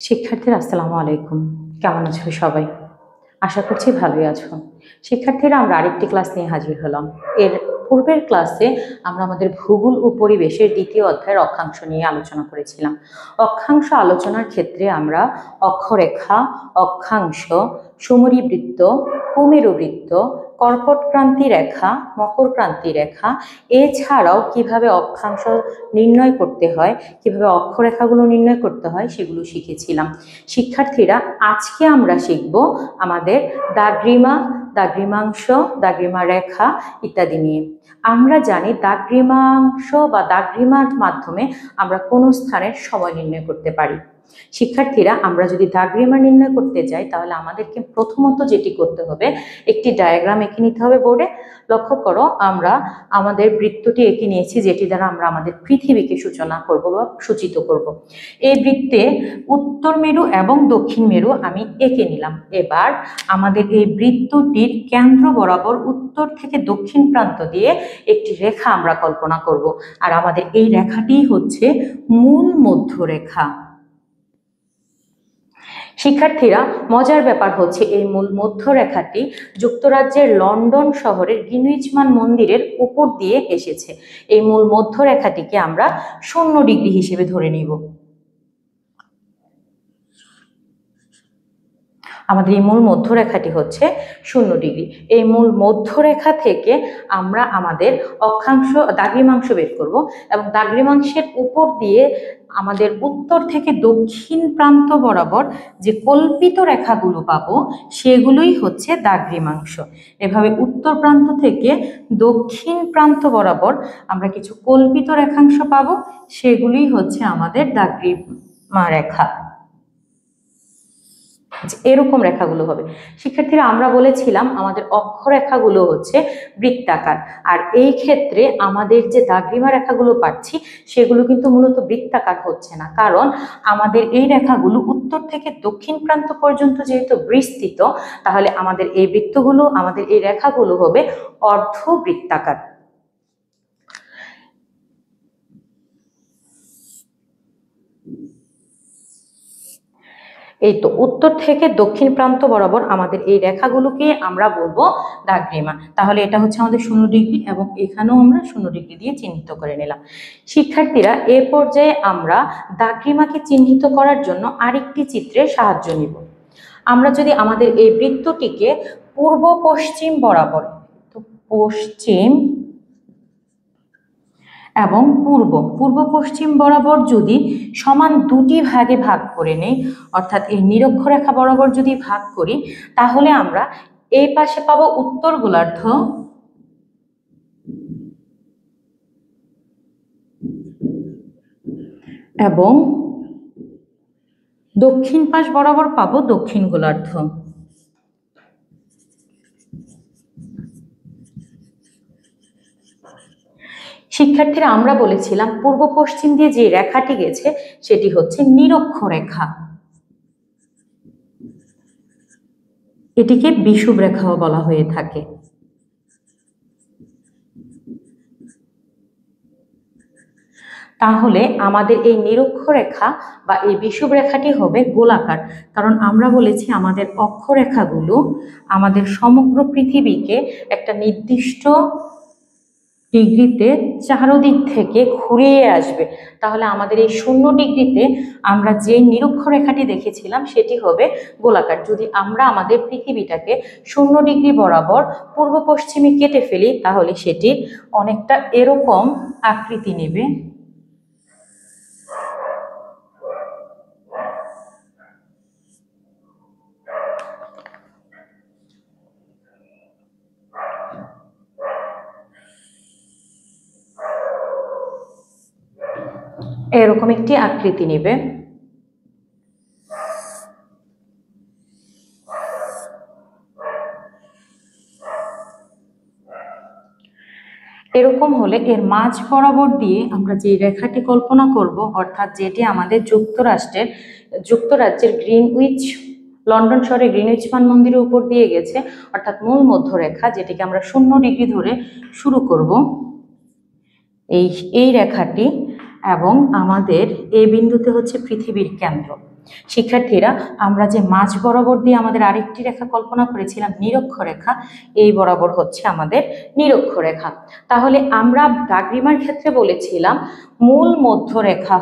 শিক্ষার্থীরা আসসালামু আলাইকুম। কেমন আছো সবাই? আশা করছি ভালোই আছো। শিক্ষার্থীরা আমরা আরেকটি ক্লাস নিয়ে হাজির হলাম। এর পূর্বের ক্লাসে আমরা আমাদের ভূগোল ও পরিবেশের দ্বিতীয় অধ্যায়ের অক্ষাংশ নিয়ে আলোচনা করেছিলাম। অক্ষাংশ আলোচনার ক্ষেত্রে আমরা অক্ষরেখা, অক্ষাংশ, সমরিবৃত্ত, কুমেরুবৃত্ত, কর্কটক্রান্তি রেখা, মকরক্রান্তি রেখা এছাড়াও কিভাবে অক্ষাংশ নির্ণয় করতে হয়, কিভাবে অক্ষরেখাগুলো নির্ণয় করতে হয় সেগুলো শিখেছিলাম। শিক্ষার্থীরা আজকে আমরা শিখব আমাদের দাগ্রিমা, দাগ্রিমাংশ, দাগ্রিমা রেখা ইত্যাদি নিয়ে। আমরা জানি দাগ্রিমাংশ বা দাগ্রিমার মাধ্যমে আমরা কোন স্থানের সময় নির্ণয় করতে পারি। শিক্ষার্থীরা আমরা যদি দাগ্রিমা নির্ণয় করতে যাই তাহলে আমাদেরকে প্রথমত যেটি করতে হবে, একটি ডায়াগ্রাম এঁকে নিতে হবে বোর্ডে। লক্ষ্য করো, আমরা আমাদের বৃত্তটি এঁকে নিয়েছি যেটি দ্বারা আমরা আমাদের পৃথিবীকে সূচনা করব বা সূচিত করব। এই বৃত্তে উত্তর মেরু এবং দক্ষিণ মেরু আমি এঁকে নিলাম। এবার আমাদের এই বৃত্তটির কেন্দ্র বরাবর উত্তর থেকে দক্ষিণ প্রান্ত দিয়ে একটি রেখা আমরা কল্পনা করব, আর আমাদের এই রেখাটি হচ্ছে মূল মধ্যরেখা। শিক্ষার্থীরা মজার ব্যাপার হচ্ছে এই মূল মধ্যরেখাটি যুক্তরাজ্যের লন্ডন শহরের গ্রিনউইচ মান মন্দিরের উপর দিয়ে এসেছে। এই মূল মধ্যরেখাটিকে আমরা 0 ডিগ্রি হিসেবে ধরে নিব। আমাদের এই মূল মধ্যরেখাটি হচ্ছে 0 ডিগ্রি। এই মূল মধ্যরেখা থেকে আমরা আমাদের অক্ষাংশ দাগ্রিমাংশ বের করব এবং দাগ্রিমাংশের উপর দিয়ে আমাদের উত্তর থেকে দক্ষিণ প্রান্ত বরাবর যে কল্পিত রেখাগুলো পাবো সেগুলোই হচ্ছে দাগ্রিমাংশ। এভাবে উত্তর প্রান্ত থেকে দক্ষিণ প্রান্ত বরাবর আমরা কিছু কল্পিত রেখাংশ পাবো, সেগুলোই হচ্ছে আমাদের দাগ্রিমা রেখা। এরকম রেখাগুলো হবে। শিক্ষার্থীরা আমরা বলেছিলাম আমাদের অক্ষরেখাগুলো হচ্ছে বৃত্তাকার, আর এই ক্ষেত্রে আমাদের যে দাগ্রিমা রেখাগুলো পাচ্ছি সেগুলো কিন্তু মূলত বৃত্তাকার হচ্ছে না, কারণ আমাদের এই রেখাগুলো উত্তর থেকে দক্ষিণ প্রান্ত পর্যন্ত যেহেতু বিস্তৃত, তাহলে আমাদের এই বৃত্তগুলো, আমাদের এই রেখাগুলো হবে অর্ধবৃত্তাকার। এই তো উত্তর থেকে দক্ষিণ প্রান্ত বরাবর আমাদের এই রেখাগুলোকে আমরা বলবো দাগ্রিমা। তাহলে এটা হচ্ছে আমাদের 0 ডিগ্রি এবং এখানেও আমরা 0 ডিগ্রি দিয়ে চিহ্নিত করে নিলাম। শিক্ষার্থীরা এ পর্যায়ে আমরা দাগ্রিমাকে চিহ্নিত করার জন্য আরেকটি চিত্রের সাহায্য নিব। আমরা যদি আমাদের এই বৃত্তটিকে পূর্ব পশ্চিম বরাবর, তো পশ্চিম এবং পূর্ব পশ্চিম বরাবর যদি সমান দুটি ভাগে ভাগ করে নেই, অর্থাৎ এই নিরক্ষরেখা বরাবর যদি ভাগ করি, তাহলে আমরা এই পাশে পাবো উত্তর গোলার্ধ এবং দক্ষিণ পাশ বরাবর পাবো দক্ষিণ গোলার্ধ। শিক্ষার্থীরা আমরা বলেছিলাম পূর্ব পশ্চিম দিয়ে যে রেখাটি গেছে সেটি হচ্ছে নিরক্ষরেখা। এটিকে বিষুব রেখাও বলা হয়ে থাকে। তাহলে আমাদের এই নিরক্ষরেখা বা এই বিষুব রেখাটি হবে গোলাকার, কারণ আমরা বলেছি আমাদের অক্ষরেখাগুলো আমাদের সমগ্র পৃথিবীকে একটা নির্দিষ্ট ডিগ্রিতে চারদিক থেকে ঘুরিয়ে আসবে। তাহলে আমাদের এই 0 ডিগ্রিতে আমরা যে নিরক্ষরেখাটি দেখেছিলাম সেটি হবে গোলাকার। যদি আমরা আমাদের পৃথিবীটাকে 0 ডিগ্রি বরাবর পূর্ব পশ্চিমে কেটে ফেলি তাহলে সেটি অনেকটা এরকম আকৃতি নেবে। এরকম একটি আকৃতি নেবে। এরকম হলে এর মাঝ বরাবর দিয়ে আমরা যে রেখাটি কল্পনা করব, অর্থাৎ যেটি আমাদের যুক্তরাজ্যের গ্রিনউইচ, লন্ডন শহরে গ্রিনউইচ মান মন্দিরের উপর দিয়ে গেছে, অর্থাৎ মূল মধ্যরেখা, যেটিকে আমরা 0 ডিগ্রি ধরে শুরু করব, এই রেখাটি, এবং আমাদের এই বিন্দুতে হচ্ছে পৃথিবীর কেন্দ্র। শিক্ষার্থীরা, আমরা যে মাঝ বরাবর দিয়ে আমাদের আরেকটি রেখা কল্পনা করেছিলাম নিরক্ষরেখা, এই বরাবর হচ্ছে আমাদের নিরক্ষরেখা। তাহলে আমরা দাগরিমার ক্ষেত্রে বলেছিলাম মূল মধ্যরেখা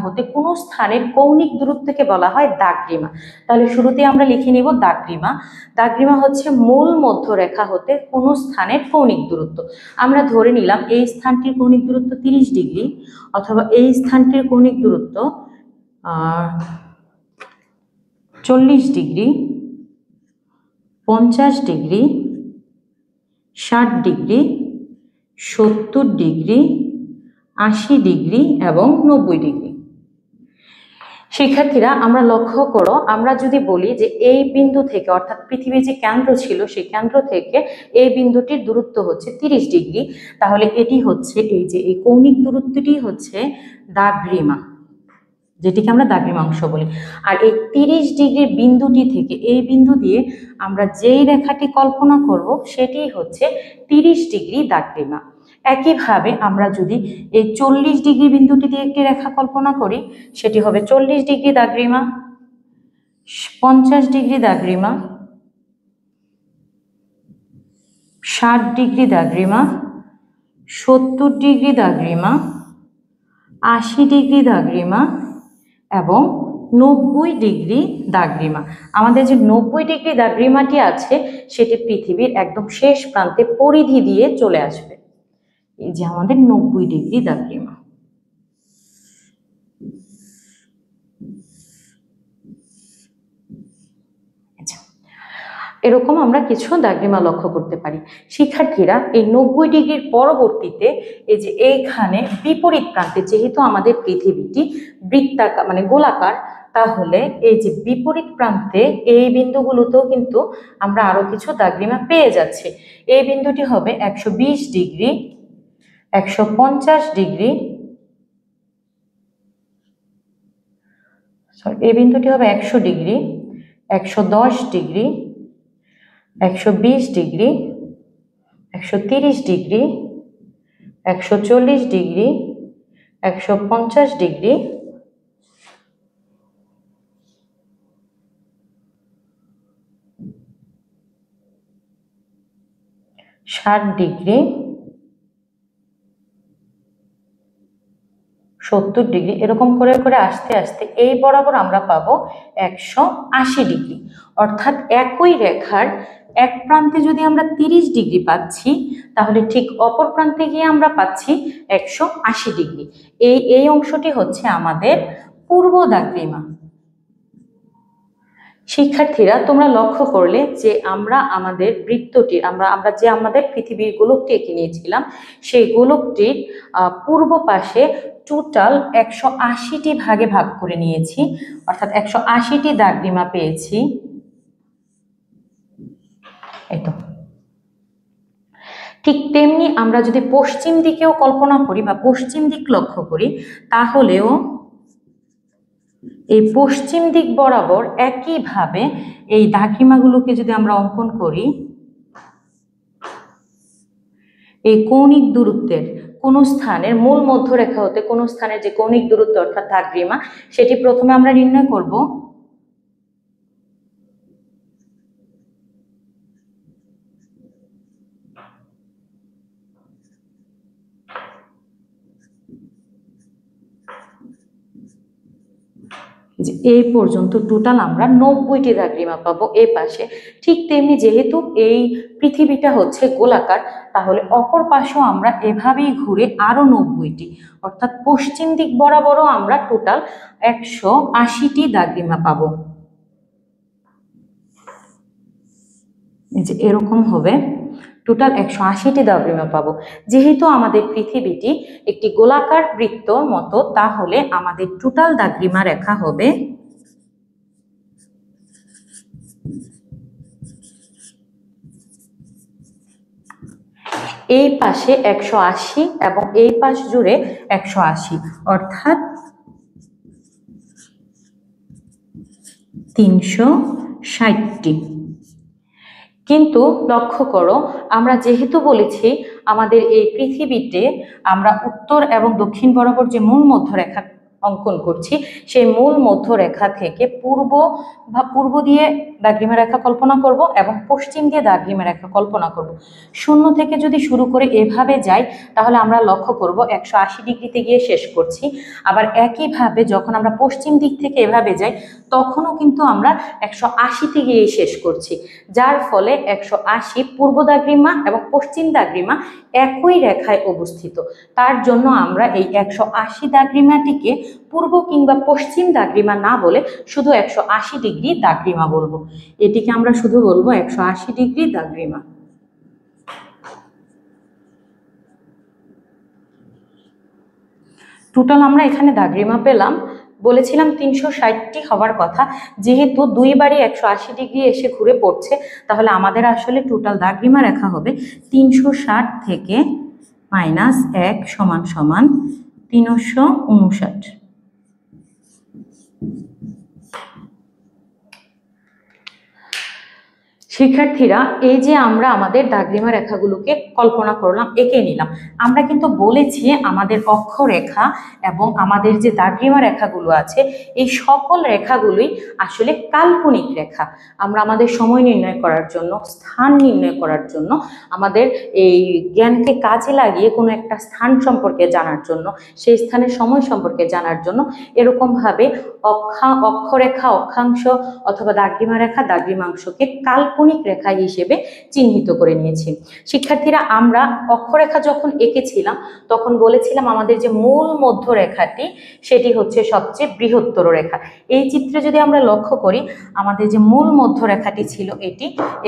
হতে কোনো স্থানের কৌণিক দূরত্বকে বলা হয় দাগরিমা। তাহলে শুরুতে আমরা লিখে নিব দাগরিমা। দাগরিমা হচ্ছে মূল মধ্যরেখা হতে কোনো স্থানের কৌণিক দূরত্ব। আমরা ধরে নিলাম এই স্থানটির কৌণিক দূরত্ব 30 ডিগ্রি, অথবা এই স্থানটির কৌণিক দূরত্ব 40 degree, 50 degree, 60 degree, 70 degree, 80 degree এবং 90 ডিগ্রি। শিক্ষার্থীরা, আমরা লক্ষ্য করো, আমরা যদি বলি যে এই বিন্দু থেকে, অর্থাৎ পৃথিবীর যে কেন্দ্র ছিল সেই কেন্দ্র থেকে এই বিন্দুটির দূরত্ব হচ্ছে 30 ডিগ্রি, তাহলে এটি হচ্ছে এই কৌণিক দূরত্বটি হচ্ছে দাগরিমা, যেটিকে আমরা দাগরিমা অংশ বলি। আর এই 30 ডিগ্রির বিন্দুটি থেকে এই বিন্দু দিয়ে আমরা যেই রেখাটি কল্পনা করব সেটি হচ্ছে 30 ডিগ্রি দাগরিমা। একইভাবে আমরা যদি এই 40 ডিগ্রি বিন্দুটি দিয়ে একটি রেখা কল্পনা করি, সেটি হবে 40 ডিগ্রি দাগরিমা, 50 ডিগ্রি দাগরিমা, 60 ডিগ্রি দাগরিমা, 70 ডিগ্রি দাগরিমা, 80 ডিগ্রি দাগরিমা এবং 90 ডিগ্রি দাগরিমা। আমাদের যে 90 ডিগ্রি দাগরিমাটি আছে সেটি পৃথিবীর একদম শেষ প্রান্তে পরিধি দিয়ে চলে আসবে। এই যে আমাদের 90 ডিগ্রি দাগরিমা। এরকম আমরা কিছু দাগরিমা লক্ষ্য করতে পারি। শিক্ষার্থীরা, এই 90 ডিগ্রির পরবর্তীতে এই যে এইখানে বিপরীত প্রান্তে, যেহেতু আমাদের পৃথিবীটি বৃত্তাকার মানে গোলাকার, তাহলে এই যে বিপরীত প্রান্তে এই বিন্দুগুলোতেও কিন্তু আমরা আরো কিছু দাগরিমা পেয়ে যাচ্ছি। এই বিন্দুটি হবে 120 ডিগ্রি, 150 ডিগ্রি, এই বিন্দুটি হবে 100 degree, 110 degree, 120 degree, 130 degree, 140 degree, 150 degree, 60 degree, 70 degree, এরকম করে করে আস্তে আস্তে এই বরাবর আমরা পাবো 180 ডিগ্রি। অর্থাৎ একই রেখার এক প্রান্তে যদি আমরা 30 ডিগ্রি পাচ্ছি, তাহলে ঠিক অপর প্রান্তে গিয়ে আমরা পাচ্ছি 180 ডিগ্রি। এই অংশটি হচ্ছে আমাদের পূর্ব দাগরিমা। শিক্ষার্থীরা, তোমরা লক্ষ্য করলে যে আমরা আমাদের বৃত্তটি আমরা যে আমাদের পৃথিবীর গোলকটি এঁকে নিয়েছিলাম, সেই গোলকটির পূর্ব পাশে টোটাল 180টি ভাগে ভাগ করে নিয়েছি, অর্থাৎ 180টি দাগরিমা পেয়েছি। এই তো ঠিক তেমনি আমরা যদি পশ্চিম দিকেও কল্পনা করি বা পশ্চিম দিক লক্ষ্য করি, তাহলেও এই পশ্চিম দিক বরাবর একইভাবে এই দাগরিমাগুলোকে যদি আমরা অঙ্কন করি, এই কৌণিক দূরত্বের কোন স্থানের মূল মধ্যরেখা হতে কোন স্থানের যে কৌণিক দূরত্ব অর্থাৎ দাগরিমা, সেটি প্রথমে আমরা নির্ণয় করব। যে এই পর্যন্ত টোটাল আমরা 90টি দাগরিমা পাবো এই পাশে। ঠিক তেমনি যেহেতু এই পৃথিবীটা হচ্ছে গোলাকার, তাহলে অপর পাশেও আমরা এভাবেই ঘুরে আরো 90টি, অর্থাৎ পশ্চিম দিক বরাবরও আমরা টোটাল 180টি দাগরিমা পাবো। এই যে এরকম হবে, টোটাল 180টি দাগরিমা পাবো। যেহেতু আমাদের পৃথিবীটি একটি গোলাকার বৃত্ত মতো, তাহলে আমাদের টোটাল দাগরিমা রেখা হবে এই পাশে 180 এবং এই পাশ জুড়ে 180, অর্থাৎ 360টি। কিন্তু লক্ষ্য করো, আমরা যেহেতু বলেছি আমাদের এই পৃথিবীতে আমরা উত্তর এবং দক্ষিণ বরাবর যে মূল মধ্যরেখা অঙ্কন করছি, সেই মূল মধ্যরেখা থেকে পূর্ব দিয়ে দাগরিমা রেখা কল্পনা করব এবং পশ্চিম দিয়ে দাগরিমা রেখা কল্পনা করব। শূন্য থেকে যদি শুরু করে এভাবে যাই তাহলে আমরা লক্ষ্য করব 180 ডিগ্রিতে গিয়ে শেষ করছি। আবার একইভাবে যখন আমরা পশ্চিম দিক থেকে এভাবে যাই তখনও কিন্তু আমরা 180তে গিয়ে শেষ করছি, যার ফলে 180 পূর্ব দাগরিমা এবং পশ্চিম দাগরিমা একই রেখায় অবস্থিত। তার জন্য আমরা এই 180 দাগরিমাটিকে পূর্ব কিংবা পশ্চিম দাগরিমা না বলে শুধু 180 ডিগ্রি দাগরিমা বলবো। এটিকে আমরা শুধু বলবো 180 ডিগ্রি দাগরিমা। টোটাল আমরা এখানে দাগরিমা পেলাম, বলেছিলাম 360টি হওয়ার কথা, যেহেতু দুইবারই 180 ডিগ্রি এসে ঘুরে পড়ছে তাহলে আমাদের আসলে টোটাল দাগরিমা রেখা হবে 360 থেকে -1 = 359। শিক্ষার্থীরা, এই যে আমরা আমাদের দাগরিমা রেখাগুলোকে কল্পনা করলাম, এঁকে নিলাম, আমরা কিন্তু বলেছি আমাদের অক্ষরেখা এবং আমাদের যে দাগরিমা রেখাগুলো আছে এই সকল রেখাগুলোই আসলে কাল্পনিক রেখা। আমরা আমাদের সময় নির্ণয় করার জন্য, স্থান নির্ণয় করার জন্য, আমাদের এই জ্ঞানকে কাজে লাগিয়ে কোনো একটা স্থান সম্পর্কে জানার জন্য, সেই স্থানের সময় সম্পর্কে জানার জন্য এরকমভাবে অক্ষরেখা, অক্ষাংশ অথবা দাগরিমা রেখা, দাগরিমাংশকে কাল্পনিক রেখা হিসেবে চিহ্নিত করে নিয়েছি। শিক্ষার্থীরা, আমরা অক্ষরেখা যখন এঁকেছিলাম তখন বলেছিলাম আমাদের যে মূল মধ্যরেখাটি সেটি হচ্ছে সবচেয়ে বৃহত্তর রেখা। এই চিত্রে যদি আমরা লক্ষ্য করি আমাদের যে মূল মধ্যরেখাটি ছিল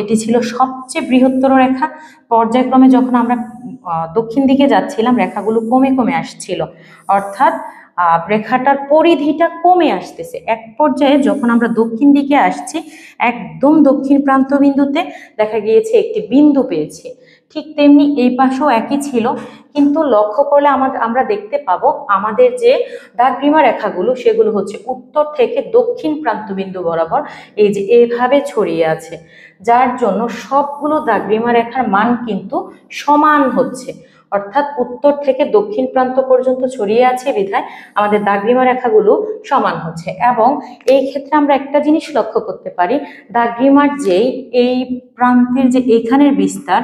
এটি ছিল সবচেয়ে বৃহত্তর রেখা। পর্যায়ক্রমে যখন আমরা দক্ষিণ দিকে যাচ্ছিলাম রেখাগুলো কমে কমে আসছিল, অর্থাৎ রেখাটার পরিধিটা কমে আসতেছে। এক পর্যায়ে যখন আমরা দক্ষিণ দিকে আসছি একদম দক্ষিণ প্রান্ত বিন্দুতে দেখা গিয়েছে একটি বিন্দু পেয়েছি। ঠিক তেমনি এই পাশেও একই ছিল, কিন্তু লক্ষ্য করলে আমরা দেখতে পাবো আমাদের যে দাগরিমা রেখাগুলো সেগুলো হচ্ছে উত্তর থেকে দক্ষিণ প্রান্ত বিন্দু বরাবর এই যে এভাবে ছড়িয়ে আছে, যার জন্য সবগুলো দাগরিমা রেখার মান কিন্তু সমান হচ্ছে। অর্থাৎ উত্তর থেকে দক্ষিণ প্রান্ত পর্যন্ত ছড়িয়ে আছে বিধায় আমাদের দাগরিমা রেখাগুলো সমান হচ্ছে। এবং এই ক্ষেত্রে আমরা একটা জিনিস লক্ষ্য করতে পারি, দাগরিমার যেই এই প্রান্তের যে এখানের বিস্তার,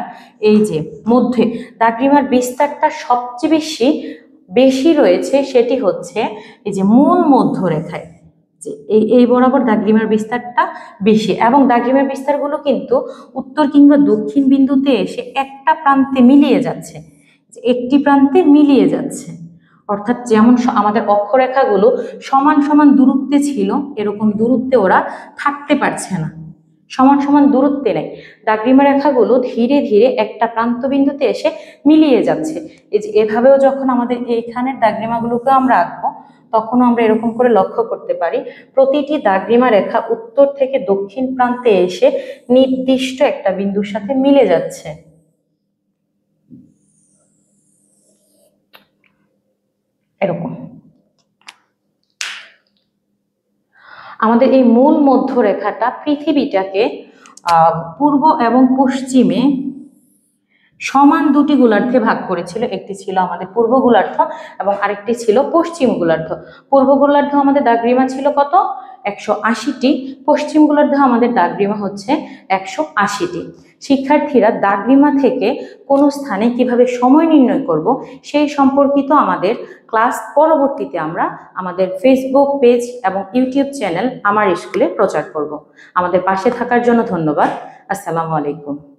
এই যে মধ্যে দাগরিমার বিস্তারটা সবচেয়ে বেশি রয়েছে, সেটি হচ্ছে এই যে মূল মধ্যরেখায়, যে এই বরাবর দাগরিমার বিস্তারটা বেশি। এবং দাগরিমার বিস্তারগুলো কিন্তু উত্তর কিংবা দক্ষিণ বিন্দুতে এসে একটা প্রান্তে মিলিয়ে যাচ্ছে, একটি প্রান্তে মিলিয়ে যাচ্ছে। অর্থাৎ যেমন আমাদের অক্ষরেখাগুলো সমান সমান দূরত্বে ছিল, এরকম দূরত্বে ওরা থাকতে পারছে না, সমান সমান দূরত্বে নেই। দাগরিমা রেখাগুলো ধীরে ধীরে একটা প্রান্ত বিন্দুতে এসে মিলিয়ে যাচ্ছে। এই যে এভাবেও যখন আমাদের এইখানের দাগরিমাগুলোকে আমরা আঁকবো তখনও আমরা এরকম করে লক্ষ্য করতে পারি প্রতিটি দাগরিমা রেখা উত্তর থেকে দক্ষিণ প্রান্তে এসে নির্দিষ্ট একটা বিন্দুর সাথে মিলে যাচ্ছে। এরকম আমাদের এই মূল মধ্যরেখাটা পৃথিবীটাকে পূর্ব এবং পশ্চিমে সমান দুটি গোলার্ধে ভাগ করেছিল। একটি ছিল আমাদের পূর্ব গোলার্ধ এবং আরেকটি ছিল পশ্চিম গোলার্ধ। পূর্ব গোলার্ধ আমাদের দাগরিমা ছিল কত? 180টি। পশ্চিম গোলার্ধে আমাদের দাগরিমা হচ্ছে 180টি। শিক্ষার্থীরা, দাগরিমা থেকে কোনো স্থানে কিভাবে সময় নির্ণয় করব সেই সম্পর্কিত আমাদের ক্লাস পরবর্তীতে আমরা আমাদের ফেসবুক পেজ এবং ইউটিউব চ্যানেল আমার স্কুলে প্রচার করব। আমাদের পাশে থাকার জন্য ধন্যবাদ। আসসালামু আলাইকুম।